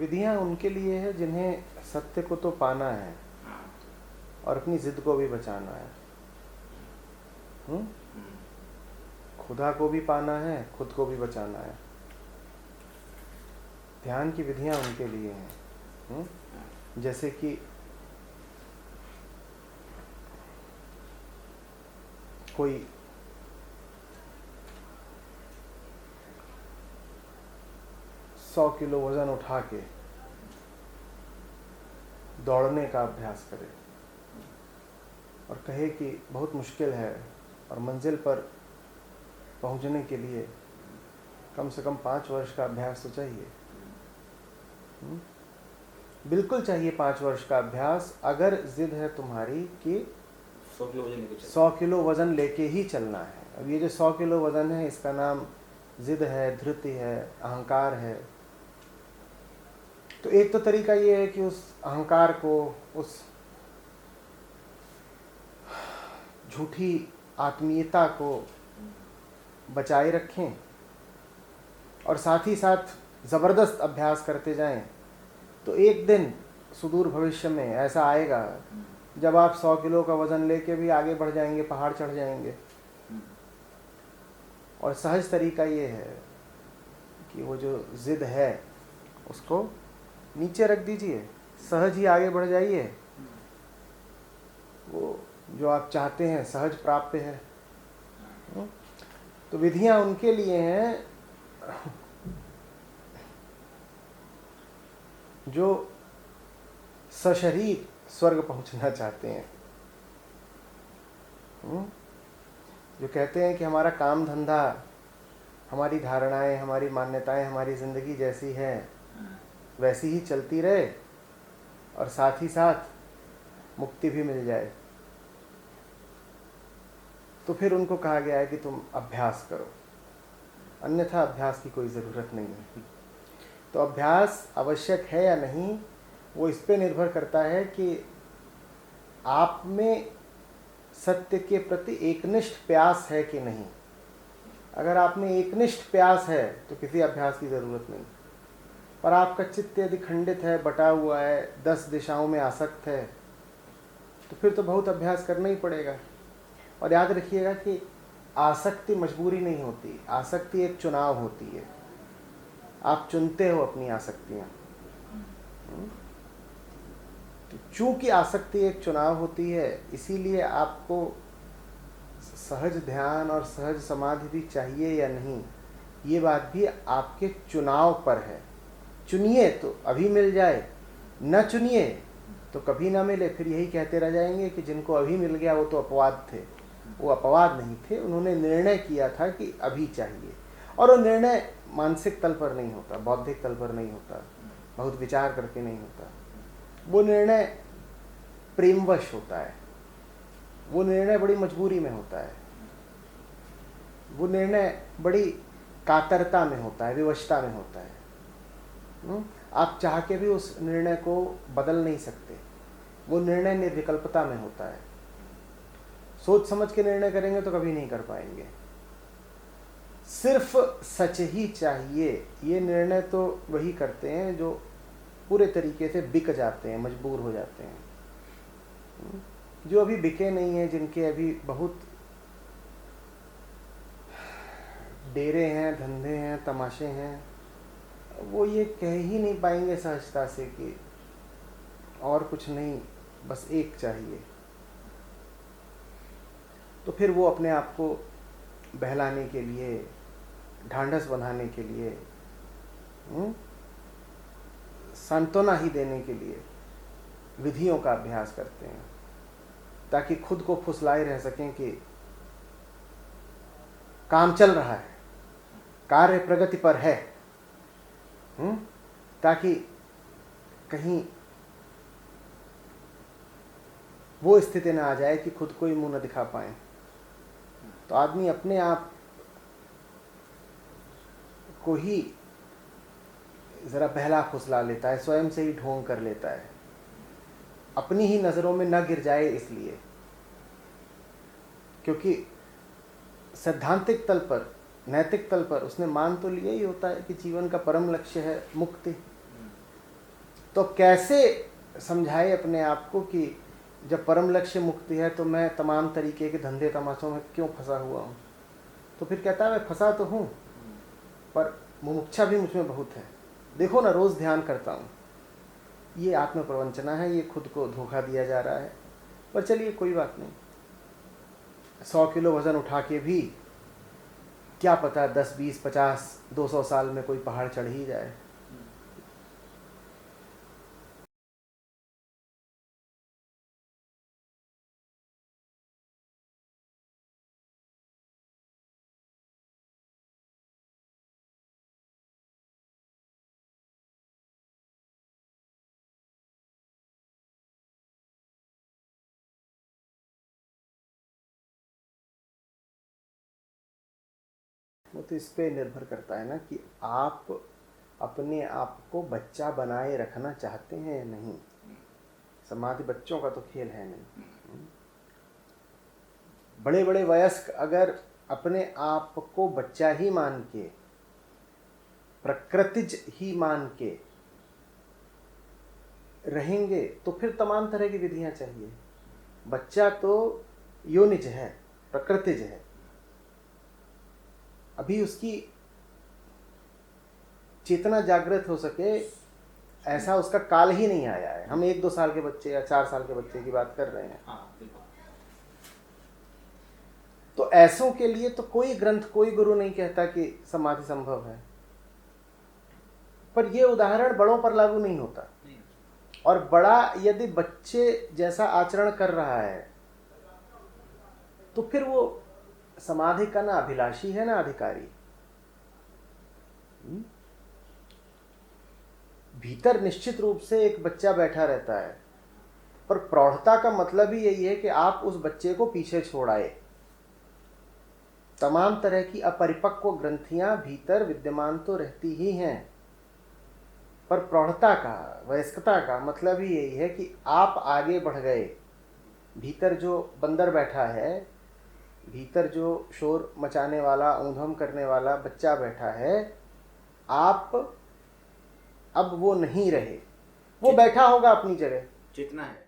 विधियां उनके लिए है जिन्हें सत्य को तो पाना है और अपनी जिद को भी बचाना है। खुदा को भी पाना है, खुद को भी बचाना है। ध्यान की विधियां उनके लिए हैं। जैसे कि कोई सौ किलो वजन उठा के दौड़ने का अभ्यास करे और कहे कि बहुत मुश्किल है और मंजिल पर पहुंचने के लिए कम से कम 5 वर्ष का अभ्यास तो चाहिए। बिल्कुल चाहिए 5 वर्ष का अभ्यास, अगर जिद है तुम्हारी कि 100 किलो वजन लेके ही चलना है। अब ये जो 100 किलो वजन है, इसका नाम जिद है, धृति है, अहंकार है। तो एक तो तरीका ये है कि उस अहंकार को, उस झूठी आत्मीयता को बचाए रखें और साथ ही साथ ज़बरदस्त अभ्यास करते जाएं। तो एक दिन सुदूर भविष्य में ऐसा आएगा जब आप 100 किलो का वजन लेके भी आगे बढ़ जाएंगे, पहाड़ चढ़ जाएंगे। और सहज तरीका ये है कि वो जो जिद है उसको नीचे रख दीजिए, सहज ही आगे बढ़ जाइए। वो जो आप चाहते हैं सहज प्राप्य है। तो विधियां उनके लिए हैं जो सशरीर स्वर्ग पहुंचना चाहते हैं। जो कहते हैं कि हमारा काम धंधा, हमारी धारणाएं, हमारी मान्यताएं, हमारी जिंदगी जैसी है वैसी ही चलती रहे और साथ ही साथ मुक्ति भी मिल जाए। तो फिर उनको कहा गया है कि तुम अभ्यास करो, अन्यथा अभ्यास की कोई ज़रूरत नहीं है। तो अभ्यास आवश्यक है या नहीं, वो इस पे निर्भर करता है कि आप में सत्य के प्रति एकनिष्ठ प्यास है कि नहीं। अगर आप में एकनिष्ठ प्यास है तो किसी अभ्यास की ज़रूरत नहीं। पर आपका चित्त यदि खंडित है, बटा हुआ है, 10 दिशाओं में आसक्त है, तो फिर तो बहुत अभ्यास करना ही पड़ेगा। और याद रखिएगा कि आसक्ति मजबूरी नहीं होती, आसक्ति एक चुनाव होती है। आप चुनते हो अपनी आसक्तियां। तो चूंकि आसक्ति एक चुनाव होती है, इसीलिए आपको सहज ध्यान और सहज समाधि भी चाहिए या नहीं, ये बात भी आपके चुनाव पर है। चुनिए तो अभी मिल जाए, न चुनिए तो कभी ना मिले। फिर यही कहते रह जाएंगे कि जिनको अभी मिल गया वो तो अपवाद थे। वो अपवाद नहीं थे, उन्होंने निर्णय किया था कि अभी चाहिए। और वो निर्णय मानसिक तल पर नहीं होता, बौद्धिक तल पर नहीं होता, बहुत विचार करके नहीं होता। वो निर्णय प्रेमवश होता है, वो निर्णय बड़ी मजबूरी में होता है, वो निर्णय बड़ी कातरता में होता है, विवशता में होता है। आप चाह के भी उस निर्णय को बदल नहीं सकते। वो निर्णय निर्विकल्पता में होता है। सोच समझ के निर्णय करेंगे तो कभी नहीं कर पाएंगे। सिर्फ सच ही चाहिए, ये निर्णय तो वही करते हैं जो पूरे तरीके से बिक जाते हैं, मजबूर हो जाते हैं। जो अभी बिके नहीं हैं, जिनके अभी बहुत डेरे हैं, धंधे हैं, तमाशे हैं, वो ये कह ही नहीं पाएंगे सहजता से कि और कुछ नहीं, बस एक चाहिए। तो फिर वो अपने आप को बहलाने के लिए, ढांढस बंधाने के लिए, सांत्वना ही देने के लिए विधियों का अभ्यास करते हैं, ताकि खुद को फुसलाए रह सकें कि काम चल रहा है, कार्य प्रगति पर है। ताकि कहीं वो स्थिति न आ जाए कि खुद को ही मुंह न दिखा पाए। तो आदमी अपने आप को ही जरा बहला फुसला लेता है, स्वयं से ही ढोंग कर लेता है, अपनी ही नजरों में न गिर जाए इसलिए। क्योंकि सैद्धांतिक तल पर, नैतिक तल पर उसने मान तो लिया ही होता है कि जीवन का परम लक्ष्य है मुक्ति। तो कैसे समझाए अपने आप को कि जब परम लक्ष्य मुक्ति है तो मैं तमाम तरीके के धंधे तमाशों में क्यों फंसा हुआ हूँ? तो फिर कहता है मैं फंसा तो हूँ पर मुमुक्षा भी मुझमें बहुत है। देखो ना, रोज ध्यान करता हूँ। ये आत्म प्रवंचना है, ये खुद को धोखा दिया जा रहा है। पर चलिए कोई बात नहीं, 100 किलो वजन उठा के भी क्या पता 10, 20, 50, 200 साल में कोई पहाड़ चढ़ ही जाए। वो तो इस पे निर्भर करता है ना कि आप अपने आप को बच्चा बनाए रखना चाहते हैं या नहीं। समाधि बच्चों का तो खेल है नहीं। बड़े बड़े वयस्क अगर अपने आप को बच्चा ही मान के, प्रकृतिज ही मान के रहेंगे तो फिर तमाम तरह की विधियां चाहिए। बच्चा तो योनिज है, प्रकृतिज है, अभी उसकी चेतना जागृत हो सके ऐसा उसका काल ही नहीं आया है। हम 1-2 साल के बच्चे या 4 साल के बच्चे की बात कर रहे हैं। तो ऐसों के लिए तो कोई ग्रंथ, कोई गुरु नहीं कहता कि समाधि संभव है। पर यह उदाहरण बड़ों पर लागू नहीं होता। और बड़ा यदि बच्चे जैसा आचरण कर रहा है तो फिर वो समाधि का ना अभिलाषी है ना अधिकारी। भीतर निश्चित रूप से एक बच्चा बैठा रहता है, पर प्रौढ़ता का मतलब ही यही है कि आप उस बच्चे को पीछे छोड़ आए। तमाम तरह की अपरिपक्व ग्रंथियां भीतर विद्यमान तो रहती ही हैं, पर प्रौढ़ता का, वयस्कता का मतलब ही यही है कि आप आगे बढ़ गए। भीतर जो बंदर बैठा है, भीतर जो शोर मचाने वाला, ऊंधम करने वाला बच्चा बैठा है, आप अब वो नहीं रहे। वो बैठा होगा अपनी जगह, चेतना है।